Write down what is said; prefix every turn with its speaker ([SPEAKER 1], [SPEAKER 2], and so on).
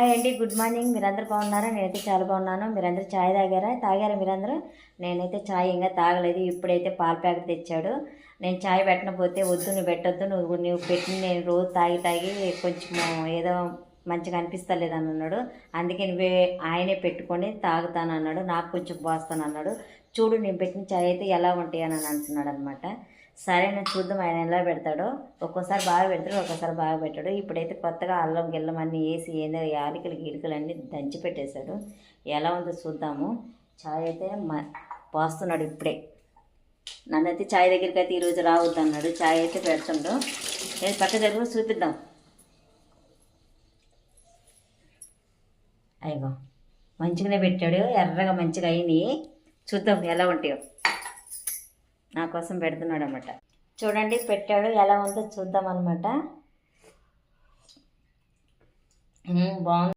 [SPEAKER 1] Hi అండి, good morning. మీరందరూ బాగున్నారా? నేనైతే చాలా బాగున్నాను. మీరందరూ ఛాయ్ తాగారా మీరందరూ? నేనైతే ఛాయ్ ఇంకా తాగలేదు. ఇప్పుడైతే పాల ప్యాకెట్ తెచ్చాడు. నేను ఛాయ్ పెట్టకపోతే వద్దు, నువ్వు పెట్టొద్దు, నువ్వు పెట్టి నేను రోజు తాగి కొంచెం ఏదో మంచిగా అనిపిస్తలేదు అన్నాడు. అందుకే నువ్వే ఆయనే పెట్టుకొని తాగుతాను అన్నాడు. నాకు కొంచెం పోస్తాను అన్నాడు. చూడు నేను పెట్టిన ఛాయ్ అయితే ఎలా ఉంటాయి అని అంటున్నాడు అనమాట. సరే నేను చూద్దాం ఆయన ఎలా పెడతాడో. ఒక్కోసారి బాగా పెడతాడు, ఒక్కోసారి బాగా పెట్టాడు. ఇప్పుడైతే కొత్తగా అల్లం గిల్లం అన్నీ వేసి ఏదో యాలకులు గిలికలు అన్నీ దంచి పెట్టేశాడు. ఎలా ఉందో చూద్దాము. ఛాయ్ అయితే పోస్తున్నాడు ఇప్పుడే. నన్నైతే ఛాయ్ దగ్గరికి అయితే ఈరోజు రావద్దు అన్నాడు. ఛాయ్ అయితే పెడుతుండు. నేను పక్క దగ్గర చూపిద్దాం. అయ్యో మంచిగానే పెట్టాడు, ఎర్రగా మంచిగా అయినాయి. చూద్దాం ఎలా ఉంటాయో. నా కోసం పెడుతున్నాడు అనమాట. చూడండి పెట్టాడు, ఎలా ఉందో చూద్దాం అనమాట. బాగుంది.